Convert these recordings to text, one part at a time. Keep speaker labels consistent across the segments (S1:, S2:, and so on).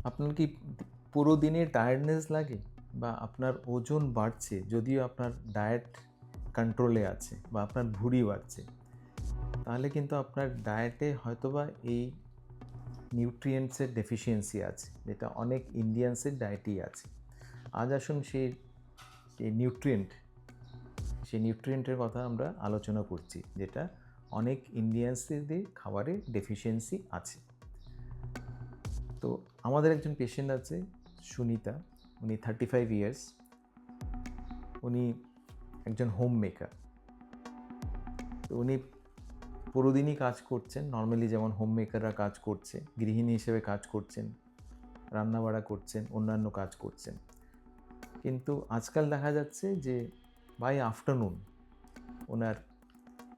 S1: আপনার কি পুরো দিনের টায়ার্ডনেস লাগে? বা আপনার ওজন বাড়ছে যদিও আপনার ডায়েট কন্ট্রোলে আছে বা আপনার ভুঁড়ি বাড়ছে, তাহলে কিন্তু আপনার ডায়েটে হয়তোবা এই নিউট্রিয়েন্টসের ডেফিসিয়েন্সি আছে, যেটা অনেক ইন্ডিয়ানসের ডায়েটেই আছে। আজ আসুন সেই নিউট্রিয়েন্টের কথা আমরা আলোচনা করছি, যেটা অনেক ইন্ডিয়ানসদের খাবারে ডেফিসিয়েন্সি আছে। তো আমাদের একজন পেশেন্ট আছে, সুনিতা। উনি 35 ইয়ার্স। উনি একজন হোম মেকার। তো উনি পুরোদিনই কাজ করছেন, নর্মালি যেমন হোম মেকাররা কাজ করছে, গৃহিণী হিসেবে কাজ করছেন, রান্নাবাড়া করছেন, অন্যান্য কাজ করছেন। কিন্তু আজকাল দেখা যাচ্ছে যে বাই আফটারনুন ওনার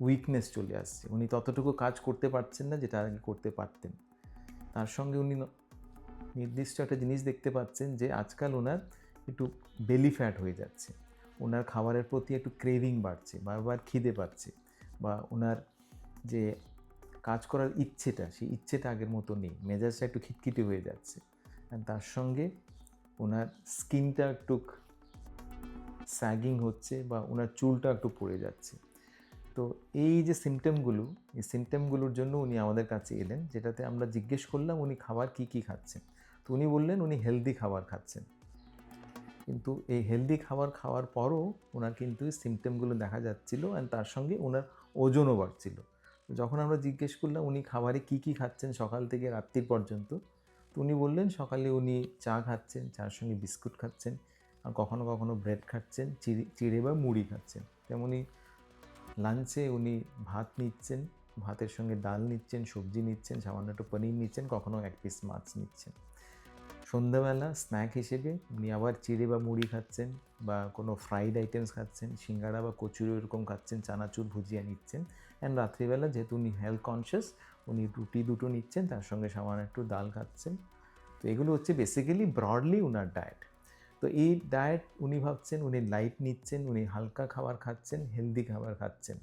S1: উইকনেস চলে আসছে। উনি ততটুকু কাজ করতে পারছেন না যেটা আগে করতে পারতেন। তার সঙ্গে উনি নির্দিষ্ট একটা জিনিস দেখতে পাচ্ছেন যে আজকাল ওনার একটু বেলি ফ্যাট হয়ে যাচ্ছে। ওনার খাবারের প্রতি একটু ক্রেভিং বাড়ছে, বারবার খিদে পাচ্ছে, বা ওনার যে কাজ করার ইচ্ছেটা, সেই ইচ্ছেটা আগের মতো নেই। মেজাজটা একটু খিটখিটে হয়ে যাচ্ছে। আর তার সঙ্গে ওনার স্কিনটা একটু স্যাগিং হচ্ছে, বা ওনার চুলটা একটু পড়ে যাচ্ছে। তো এই যে সিমটমগুলো, এই সিমটমগুলোর জন্য উনি আমাদের কাছে এলেন, যেটাতে আমরা জিজ্ঞেস করলাম উনি খাবার কী কী খাচ্ছেন। তো উনি বললেন উনি হেলদি খাবার খাচ্ছেন। কিন্তু এই হেলদি খাবার খাওয়ার পরও ওনার কিন্তু এই সিমটমগুলো দেখা যাচ্ছিল, অ্যান্ড তার সঙ্গে ওনার ওজনও বাড়ছিল। যখন আমরা জিজ্ঞেস করলাম উনি খাবারে কী কী খাচ্ছেন সকাল থেকে রাত্রি পর্যন্ত, তো উনি বললেন সকালে উনি চা খাচ্ছেন, চার সঙ্গে বিস্কুট খাচ্ছেন, আর কখনো কখনো ব্রেড খাচ্ছেন, চিড়ে বা মুড়ি খাচ্ছেন। তেমনি লাঞ্চে উনি ভাত নিচ্ছেন, ভাতের সঙ্গে ডাল নিচ্ছেন, সবজি নিচ্ছেন, সামান্য একটু পনির নিচ্ছেন, কখনো এক পিস মাছ নিচ্ছেন। সন্ধ্যাবেলা স্ন্যাক হিসেবে উনি আবার চিড়ে বা মুড়ি খাচ্ছেন, বা কোনো ফ্রাইড আইটেমস খাচ্ছেন, সিঙ্গাড়া বা কচুরি এরকম খাচ্ছেন, চানাচুর ভুজিয়া নিচ্ছেন। অ্যান্ড রাত্রিবেলা যেহেতু উনি হেলথ কনসিয়াস, উনি রুটি দুটো নিচ্ছেন, তার সঙ্গে সামান্য একটু ডাল খাচ্ছেন। তো এগুলো হচ্ছে বেসিক্যালি ব্রডলি উনার ডায়েট। তো এই ডায়েট উনি ভাবছেন উনি লাইট নিচ্ছেন, উনি হালকা খাবার খাচ্ছেন, হেলদি খাবার খাচ্ছেন।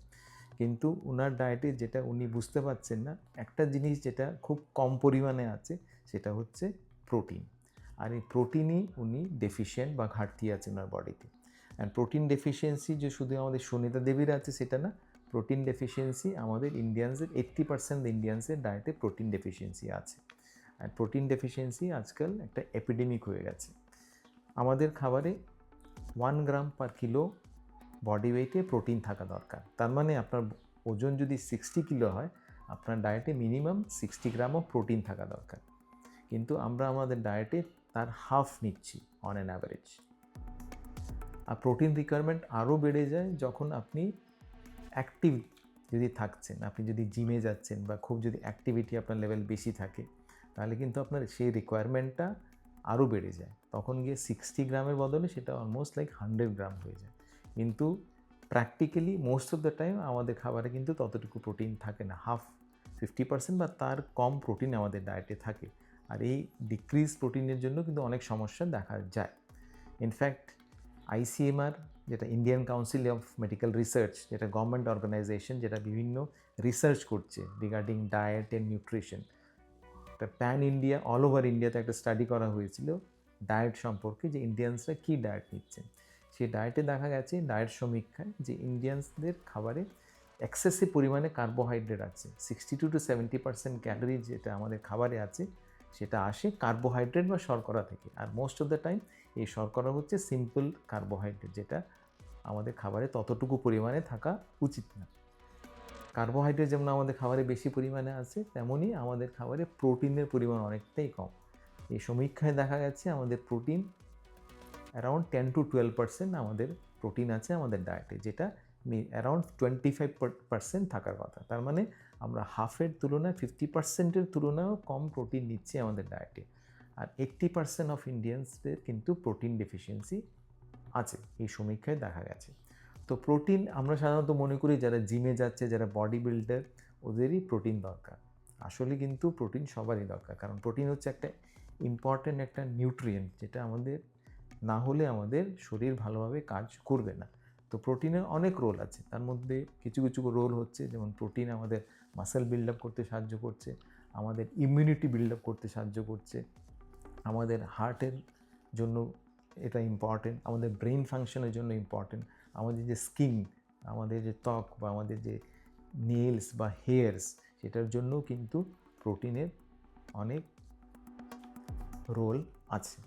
S1: কিন্তু উনার ডায়েটে যেটা উনি বুঝতে পারছেন না, একটা জিনিস যেটা খুব কম পরিমাণে আছে, সেটা হচ্ছে প্রোটিন। আর এই প্রোটিনই উনি ডেফিশিয়েন্ট বা ঘাটতি আছে ওনার বডিতে। অ্যান্ড প্রোটিন ডেফিসিয়েন্সি যে শুধু আমাদের সুনিতা দেবীর আছে সেটা না, প্রোটিন ডেফিসিয়েন্সি আমাদের ইন্ডিয়ানসের 80% ইন্ডিয়ানসের ডায়েটে প্রোটিন ডেফিসিয়েন্সি আছে। আর প্রোটিন ডেফিসিয়েন্সি আজকাল একটা এপিডেমিক হয়ে গেছে। আমাদের খাবারে 1 গ্রাম পার কিলো বডি ওয়েটে প্রোটিন থাকা দরকার। তার মানে আপনার ওজন যদি 60 কিলো হয়, আপনার ডায়েটে মিনিমাম 60 গ্রামও প্রোটিন থাকা দরকার। কিন্তু আমরা আমাদের ডায়েটে তার হাফ নিচ্ছি অন অ্যান অ্যাভারেজ। আর প্রোটিন রিকোয়ারমেন্ট আরও বেড়ে যায় যখন আপনি অ্যাক্টিভ যদি থাকছেন, আপনি যদি জিমে যাচ্ছেন, বা খুব যদি অ্যাক্টিভিটি আপনার লেভেল বেশি থাকে, তাহলে কিন্তু আপনার সেই রিকোয়ারমেন্টটা আরও বেড়ে যায়। তখন গিয়ে 60 গ্রামের বদলে সেটা অলমোস্ট লাইক 100 গ্রাম হয়ে যায়। কিন্তু practically most of the time আমাদের খাবারে কিন্তু ততটুকু প্রোটিন থাকে না। 50% বা তার কম প্রোটিন আমাদের ডায়েটে থাকে। আর এই ডিক্রিজ প্রোটিনের জন্য কিন্তু অনেক সমস্যা দেখা যায়। ইনফ্যাক্ট আইসিএমআর, যেটা Indian council of medical research, যেটা গভর্নমেন্ট অর্গানাইজেশন, যেটা বিভিন্ন রিসার্চ করছে রিগার্ডিং ডায়েট অ্যান্ড নিউট্রিশন, একটা প্যান ইন্ডিয়া, অল ওভার ইন্ডিয়াতে একটা স্টাডি করা হয়েছিল ডায়েট সম্পর্কে, যে ইন্ডিয়ানসরা কী ডায়েট নিচ্ছেন। সেই ডায়েটে দেখা গেছে, ডায়েট সমীক্ষায়, যে ইন্ডিয়ানসদের খাবারে এক্সেসিভ পরিমাণে কার্বোহাইড্রেট আছে। 62 to 70% ক্যালোরি যেটা আমাদের খাবারে আছে, সেটা আসে কার্বোহাইড্রেট বা শর্করা থেকে। আর মোস্ট অফ দ্য টাইম এই শর্করা হচ্ছে সিম্পল কার্বোহাইড্রেট, যেটা আমাদের খাবারে ততটুকু পরিমাণে থাকা উচিত না। কার্বোহাইড্রেট যেমন আমাদের খাবারে বেশি পরিমাণে আছে, তেমনই আমাদের খাবারে প্রোটিনের পরিমাণ অনেকটাই কম। এই সমীক্ষায় দেখা গেছে আমাদের প্রোটিন অ্যারাউন্ড 10 to 12% আমাদের প্রোটিন আছে আমাদের ডায়েটে, যেটা অ্যারাউন্ড 25% থাকার কথা। তার মানে আমরা হাফের তুলনায় 50%-এর তুলনায়ও কম প্রোটিন নিচ্ছি আমাদের ডায়েটে। আর 80% অফ ইন্ডিয়ানসদের কিন্তু প্রোটিন ডেফিসিয়েন্সি আছে, এই সমীক্ষায় দেখা গেছে। তো প্রোটিন আমরা সাধারণত মনে করি যারা জিমে যাচ্ছে, যারা বডি বিল্ডার, ওদেরই প্রোটিন দরকার। আসলে কিন্তু প্রোটিন সবারই দরকার, কারণ প্রোটিন হচ্ছে একটা ইম্পর্ট্যান্ট একটা নিউট্রিয়েন্ট, যেটা আমাদের না হলে আমাদের শরীর ভালোভাবে কাজ করবে না। তো প্রোটিনের অনেক রোল আছে, তার মধ্যে কিছু কিছু রোল হচ্ছে, যেমন প্রোটিন আমাদের মাসেল বিল্ড আপ করতে সাহায্য করছে, আমাদের ইমিউনিটি বিল্ড আপ করতে সাহায্য করছে, আমাদের হার্টের জন্য এটা ইম্পর্টেন্ট, আমাদের ব্রেন ফাংশনের জন্য ইম্পর্টেন্ট, আমাদের যে স্কিন, আমাদের যে ত্বক বা আমাদের যে নেলস বা হেয়ার্স, সেটার জন্যও কিন্তু প্রোটিনের অনেক রোল আছে।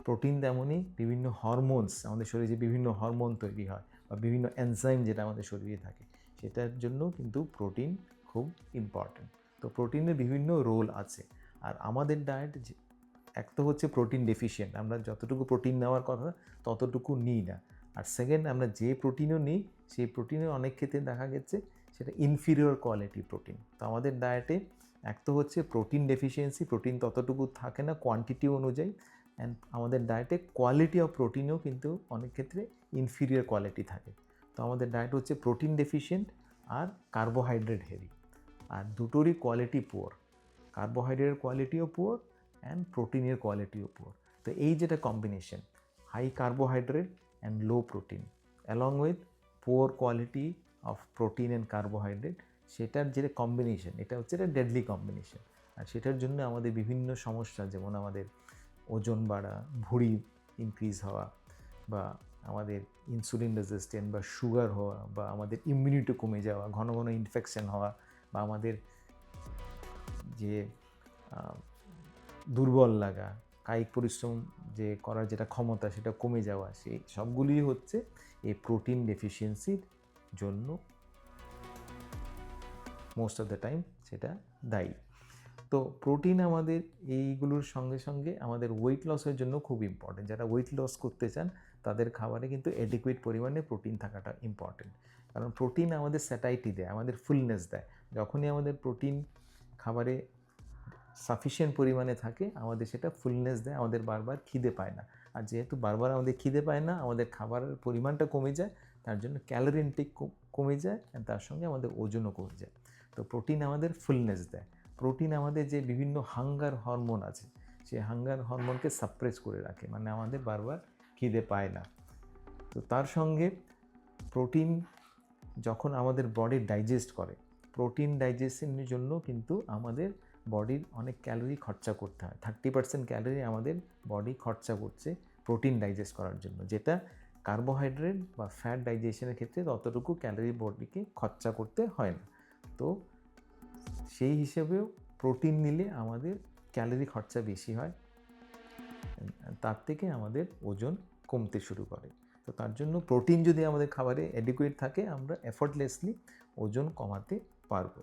S1: প্রোটিন তেমনই বিভিন্ন হরমোনস, আমাদের শরীরে যে বিভিন্ন হরমোন তৈরি হয় বা বিভিন্ন এনজাইম যেটা আমাদের শরীরে থাকে, সেটার জন্য কিন্তু প্রোটিন খুব ইম্পর্টেন্ট। তো প্রোটিনের বিভিন্ন রোল আছে। আর আমাদের ডায়েট এক তো হচ্ছে প্রোটিন ডেফিশিয়েন্ট, আমরা যতটুকু প্রোটিন নেওয়ার কথা ততটুকু নিই না। আর সেকেন্ড, আমরা যে প্রোটিনও নিই সেই প্রোটিনে অনেক ক্ষেত্রে দেখা গেছে সেটা ইনফিরিয়র কোয়ালিটি প্রোটিন। তো আমাদের ডায়েটে এক তো হচ্ছে প্রোটিন ডেফিসিয়েন্সি, প্রোটিন ততটুকু থাকে না কোয়ান্টিটি অনুযায়ী, অ্যান্ড আমাদের ডায়েটে কোয়ালিটি অফ প্রোটিনও কিন্তু অনেক ক্ষেত্রে ইনফিরিয়র কোয়ালিটি থাকে। তো আমাদের ডায়েট হচ্ছে প্রোটিন ডেফিশিয়েন্ট আর কার্বোহাইড্রেট হেভি, আর দুটোরই কোয়ালিটি পুয়ার, কার্বোহাইড্রেটের কোয়ালিটিও পুয়ার অ্যান্ড প্রোটিনের কোয়ালিটিও পুয়ার। তো এই যেটা combination, high carbohydrate and low protein along with poor quality of protein and carbohydrate, সেটার যেটা কম্বিনেশন, এটা হচ্ছে একটা ডেডলি কম্বিনেশন। আর সেটার জন্য আমাদের বিভিন্ন সমস্যা, যেমন আমাদের ওজন বাড়া, ভুঁড়ি ইনক্রিজ হওয়া, বা আমাদের ইনসুলিন রেজিস্ট্যান্ট বা সুগার হওয়া, বা আমাদের ইমিউনিটি কমে যাওয়া, ঘন ঘন ইনফেকশন হওয়া, বা আমাদের যে দুর্বল লাগা, কায়িক পরিশ্রম যে করার যেটা ক্ষমতা সেটা কমে যাওয়া, সেই সবগুলি হচ্ছে এই প্রোটিন ডেফিসিয়েন্সির জন্য মোস্ট অফ দ্য টাইম সেটা দায়ী। তো প্রোটিন আমাদের এইগুলোর সঙ্গে সঙ্গে আমাদের ওয়েট লসের জন্য খুব ইম্পর্টেন্ট। যারা ওয়েট লস করতে চান তাদের খাবারে কিন্তু অ্যাডিকুয়েট পরিমাণে প্রোটিন থাকাটা ইম্পর্টেন্ট, কারণ প্রোটিন আমাদের স্যাটাইটি দেয়, আমাদের ফুলনেস দেয়। যখনই আমাদের প্রোটিন খাবারে সাফিসিয়েন্ট পরিমাণে থাকে আমাদের সেটা ফুলনেস দেয়, আমাদের বারবার খিদে পায় না। আর যেহেতু বারবার আমাদের খিদে পায় না, আমাদের খাবারের পরিমাণটা কমে যায়, তার জন্য ক্যালোরি ইনটেক কমে যায়, তার সঙ্গে আমাদের ওজনও কমে যায়। তো প্রোটিন আমাদের ফুলনেস দেয়। প্রোটিন আমাদের যে বিভিন্ন হাঙ্গার হরমোন আছে, সেই হাঙ্গার হরমোনকে সাপ্রেস করে রাখে, মানে আমাদের বারবার খিদে পায় না। তো তার সঙ্গে প্রোটিন যখন আমাদের বডি ডাইজেস্ট করে, প্রোটিন ডাইজেশনের জন্য কিন্তু আমাদের বডির অনেক ক্যালোরি খরচা করতে হয়। 30% ক্যালোরি আমাদের বডি খরচা করছে প্রোটিন ডাইজেস্ট করার জন্য, যেটা কার্বোহাইড্রেট বা ফ্যাট ডাইজেশনের ক্ষেত্রে ততটুকু ক্যালোরি বডিকে খরচা করতে হয় না। তো সেই হিসেবেও প্রোটিন নিলে আমাদের ক্যালোরি খরচা বেশি হয়, তার থেকে আমাদের ওজন কমতে শুরু করে। তো তার জন্য প্রোটিন যদি আমাদের খাবারে অ্যাডিকুয়েট থাকে, আমরা এফর্টলেসলি ওজন কমাতে পারবো।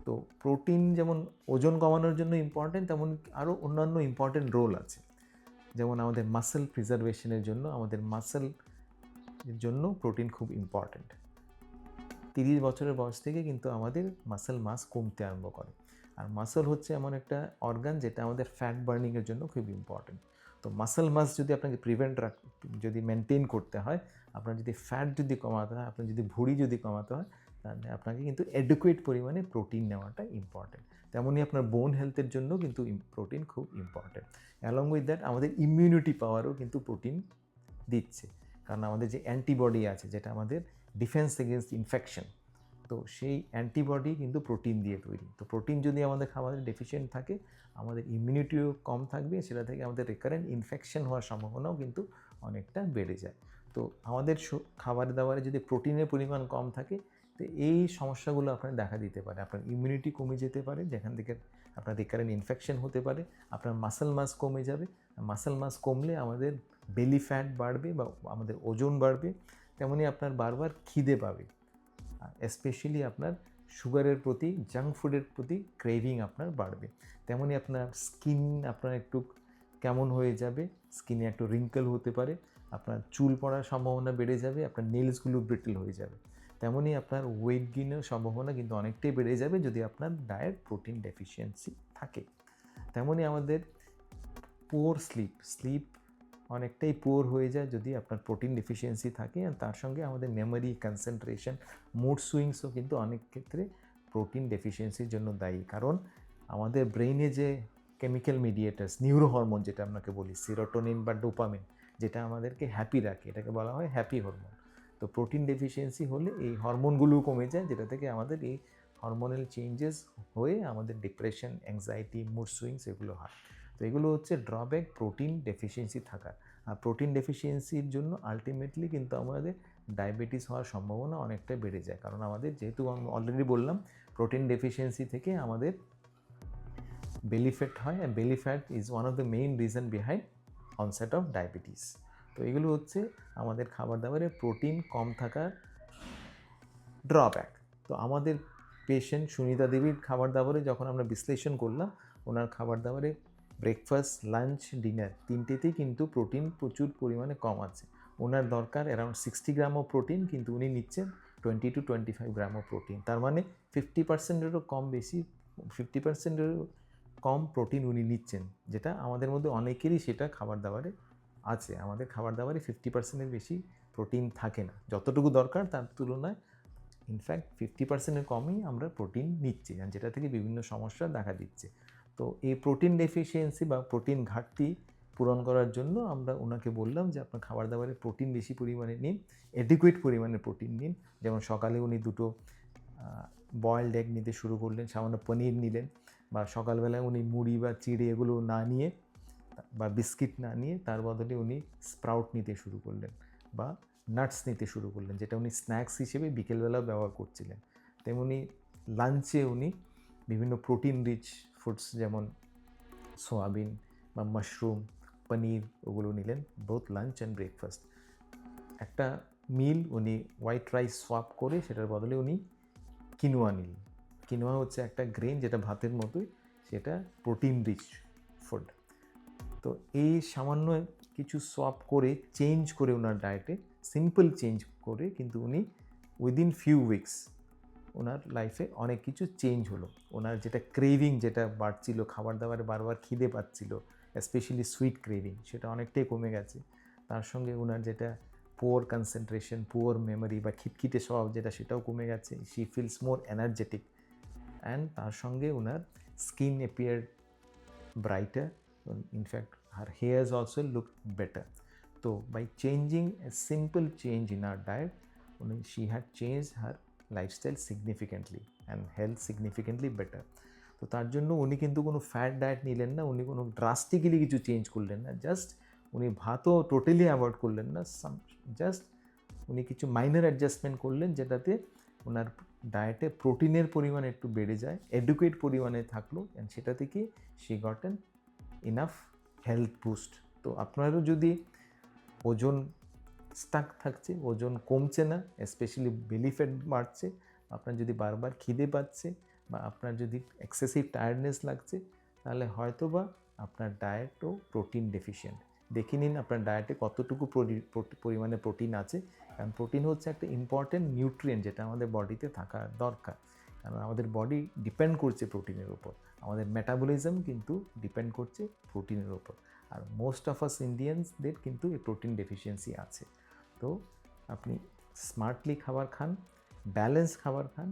S1: তো প্রোটিন যেমন ওজন কমানোর জন্য ইম্পর্টেন্ট, তেমন আরও অন্যান্য ইম্পর্টেন্ট রোল আছে। যেমন আমাদের মাসেল প্রিজার্ভেশনের জন্য, আমাদের মাসেলের জন্য প্রোটিন খুব ইম্পর্টেন্ট। 30 বছরের বয়স থেকে কিন্তু আমাদের মাসেল মাস কমতে আরম্ভ করে। আর মাসেল হচ্ছে এমন একটা অর্গান যেটা আমাদের ফ্যাট বার্নিংয়ের জন্য খুব ইম্পর্টেন্ট। তো মাসেল মাস যদি আপনাকে যদি মেনটেন করতে হয়, আপনার যদি ফ্যাট যদি কমাতে হয়, আপনার যদি ভুঁড়ি যদি কমাতে হয়, তাহলে আপনাকে কিন্তু অ্যাডিকুয়েট পরিমাণে প্রোটিন নেওয়াটা ইম্পর্টেন্ট। তেমনই আপনার বোন হেলথের জন্য কিন্তু প্রোটিন খুব ইম্পর্টেন্ট। অ্যালং উইথ দ্যাট আমাদের ইমিউনিটি পাওয়ারও কিন্তু প্রোটিন দিচ্ছে, কারণ আমাদের যে অ্যান্টিবডি আছে, যেটা আমাদের ডিফেন্স এগেনস্ট ইনফেকশন, তো সেই অ্যান্টিবডি কিন্তু প্রোটিন দিয়ে তৈরি। তো প্রোটিন যদি আমাদের খাবারে ডেফিসিয়েন্ট থাকে, আমাদের ইমিউনিটিও কম থাকবে, সেটা থেকে আমাদের রিকারেন্ট ইনফেকশন হওয়ার সম্ভাবনাও কিন্তু অনেকটা বেড়ে যায়। তো আমাদের খাবার দাবারে যদি প্রোটিনের পরিমাণ কম থাকে, তো এই সমস্যাগুলো আপনার দেখা দিতে পারে। আপনার ইমিউনিটি কমে যেতে পারে, যেখান থেকে আপনার রিকারেন্ট ইনফেকশন হতে পারে, আপনার মাসেল মাস কমে যাবে। মাসেল মাস কমলে আমাদের বেলি ফ্যাট বাড়বে বা আমাদের ওজন বাড়বে, তেমনি আপনার বারবার খিদে পাবে, স্পেশালি আপনার সুগারের প্রতি, জাঙ্ক ফুডের প্রতি ক্রেভিং আপনার বাড়বে। তেমনি আপনার স্কিন আপনার একটু কেমন হয়ে যাবে, স্কিনে একটু রিঙ্কেল হতে পারে, আপনার চুল পড়ার সম্ভাবনা বেড়ে যাবে, আপনার নেলসগুলো ব্রিটল হয়ে যাবে। তেমনি আপনার ওয়েট গেইনের সম্ভাবনা কিন্তু অনেকটাই বেড়ে যাবে যদি আপনার ডায়েট প্রোটিন ডেফিসিয়েন্সি থাকে। তেমনি আমাদের পুয়ার স্লিপ অনেকটাই পুয়ার হয়ে যায় যদি আপনার প্রোটিন ডেফিসিয়েন্সি থাকে, আর তার সঙ্গে আমাদের মেমোরি, কনসেন্ট্রেশন, মুড সুইংসও কিন্তু অনেক ক্ষেত্রে প্রোটিন ডেফিসিয়েন্সির জন্য দায়ী। কারণ আমাদের ব্রেইনে যে কেমিক্যাল মিডিয়েটার্স, নিউরো হরমোন যেটা আপনাকে বলি, সিরোটোনিন বা ডোপামিন, যেটা আমাদেরকে হ্যাপি রাখে, এটাকে বলা হয় হ্যাপি হরমোন। তো প্রোটিন ডেফিসিয়েন্সি হলে এই হরমোনগুলোও কমে যায়, যেটা থেকে আমাদের এই হরমোনাল চেঞ্জেস হয়ে আমাদের ডিপ্রেশন, অ্যাংজাইটি, মুড সুইংস এগুলো হয়। তো এগুলো হচ্ছে ড্রব্যাক প্রোটিন ডেফিসিয়েন্সি থাকার। আর প্রোটিন ডেফিসিয়েন্সির জন্য আলটিমেটলি কিন্তু আমাদের ডায়াবেটিস হওয়ার সম্ভাবনা অনেকটাই বেড়ে যায়, কারণ আমাদের যেহেতু আমি অলরেডি বললাম প্রোটিন ডেফিসিয়েন্সি থেকে আমাদের বেলি ফ্যাট হয়, আর belly fat is one of the main reason behind onset of diabetes. তো এগুলো হচ্ছে আমাদের খাবার দাবারে প্রোটিন কম থাকার ড্রব্যাক। তো আমাদের পেশেন্ট সুনিতা দেবীর খাবার দাবারে যখন আমরা বিশ্লেষণ করলাম, ওনার খাবার দাবারে ব্রেকফাস্ট, লাঞ্চ, ডিনার তিনটেতেই কিন্তু প্রোটিন প্রচুর পরিমাণে কম আছে। ওনার দরকার অ্যারাউন্ড 60 গ্রাম অফ প্রোটিন, কিন্তু উনি নিচ্ছেন 20 to 25 গ্রাম অফ প্রোটিন। তার মানে 50%-এরও কম বেশি, 50%-এরও কম প্রোটিন উনি নিচ্ছেন, যেটা আমাদের মধ্যে অনেকেরই সেটা খাবার দাবারে আছে। আমাদের খাবার দাবারে 50%-এর বেশি প্রোটিন থাকে না, যতটুকু দরকার তার তুলনায় ইনফ্যাক্ট 50%-এর কমই আমরা প্রোটিন নিচ্ছি, যেটা থেকে বিভিন্ন সমস্যা দেখা দিচ্ছে। তো এই প্রোটিন ডেফিসিয়েন্সি বা প্রোটিন ঘাটতি পূরণ করার জন্য আমরা ওনাকে বললাম যে আপনার খাবার দাবারে প্রোটিন বেশি পরিমাণে নিন, অ্যাডিকুয়েট পরিমাণে প্রোটিন নিন। যেমন সকালে উনি 2টো বয়েলড এগ নিতে শুরু করলেন, সামান্য পনির নিলেন, বা সকালবেলায় উনি মুড়ি বা চিড়ে এগুলো না নিয়ে বা বিস্কিট না নিয়ে তার বদলে উনি স্প্রাউট নিতে শুরু করলেন বা নাটস নিতে শুরু করলেন, যেটা উনি স্ন্যাক্স হিসেবে বিকেলবেলাও ব্যবহার করছিলেন। তেমনি লাঞ্চে উনি বিভিন্ন প্রোটিন রিচ ফুডস যেমন সোয়াবিন বা মাশরুম, পনির ওগুলো নিলেন, বোথ লাঞ্চ অ্যান্ড ব্রেকফাস্ট। একটা মিল উনি হোয়াইট রাইস সোয়াপ করে সেটার বদলে উনি কিনোয়া নিলেন। কিনোয়া হচ্ছে একটা গ্রেন যেটা ভাতের মতোই, সেটা প্রোটিন রিচ ফুড। তো এই সামান্য কিছু সোয়াপ করে চেঞ্জ করে ওনার ডায়েটে সিম্পল চেঞ্জ করে কিন্তু উনি উইদিন ফিউ উইকস ওনার লাইফে অনেক কিছু চেঞ্জ হলো। ওনার যেটা ক্রেভিং যেটা বাড়ছিল, খাবার দাবারে বারবার খিদে পাচ্ছিল, স্পেশালি সুইট ক্রেভিং, সেটা অনেকটাই কমে গেছে। তার সঙ্গে ওনার যেটা পুয়ার কনসেন্ট্রেশন, পুয়ার মেমোরি বা খিটখিটে স্বভাব যেটা, সেটাও কমে গেছে। She feels more energetic, and তার সঙ্গে ওনার skin appear brighter, in fact her hairs also look better. So by changing a simple change in our diet, she had changed her lifestyle significantly and health significantly better. তো তার জন্য উনি কিন্তু কোনো fat diet নিলেন না, উনি কোনো ড্রাস্টিক্যালি কিছু চেঞ্জ করলেন না, জাস্ট উনি ভাতও টোটালি অ্যাভয়েড করলেন না, জাস্ট উনি কিছু মাইনর অ্যাডজাস্টমেন্ট করলেন, যেটাতে ওনার ডায়েটে প্রোটিনের পরিমাণ একটু বেড়ে যায়, এডুকেট পরিমাণে থাকলো, অ্যান্ড সেটা থেকে she gotten enough health boost. তো আপনারও যদি ওজন স্টাক থাকছে, ওজন কমছে না, স্পেশালি বেলি ফ্যাট বাড়ছে, আপনার যদি বারবার খিদে পাচ্ছে বা আপনার যদি এক্সেসিভ টায়ার্ডনেস লাগছে, তাহলে হয়তো বা আপনার ডায়েটও প্রোটিন ডেফিশিয়েন্ট। দেখে নিন আপনার ডায়েটে কতটুকু পরিমাণে প্রোটিন আছে, কারণ প্রোটিন হচ্ছে একটা ইম্পর্টেন্ট নিউট্রিয়েন্ট যেটা আমাদের বডিতে থাকা দরকার, কারণ আমাদের বডি ডিপেন্ড করছে প্রোটিনের ওপর, আমাদের মেটাবলিজম কিন্তু ডিপেন্ড করছে প্রোটিনের ওপর। আর মোস্ট অফ আস ইন্ডিয়ানসদের কিন্তু এই প্রোটিন ডেফিসিয়েন্সি আছে। তো আপনি স্মার্টলি খাবার খান, ব্যালেন্স খাবার খান,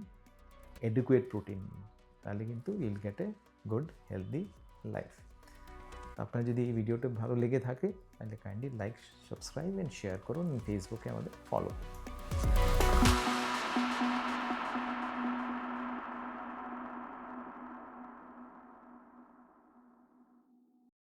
S1: এডুকুয়েট প্রোটিন নিন, তাহলে কিন্তু will get a good healthy life. আপনার যদি এই ভিডিওটা ভালো লেগে থাকে তাহলে kindly like, subscribe and share করুন, ফেসবুকে আমাদের ফলো করুন।